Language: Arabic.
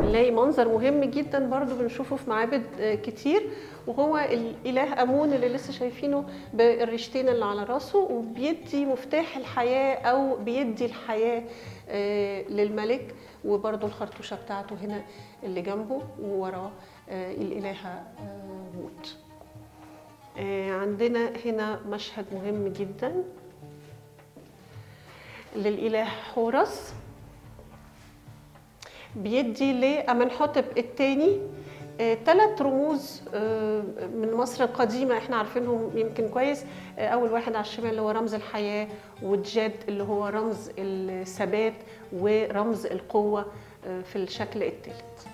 هنلاقي منظر مهم جدا برضو بنشوفه في معابد كتير، وهو الإله آمون اللي لسه شايفينه بالريشتين اللي على راسه، وبيدي مفتاح الحياة أو بيدي الحياة للملك. وبرضو الخرطوشة بتاعته هنا اللي جنبه، ووراه الإلهة موت. عندنا هنا مشهد مهم جدا للإله حورس، بيدي لأمنحتب الثاني 3 رموز من مصر القديمة احنا عارفينهم يمكن كويس. أول واحد على الشمال اللي هو رمز الحياة، والجد اللي هو رمز الثبات ورمز القوة في الشكل الثالث.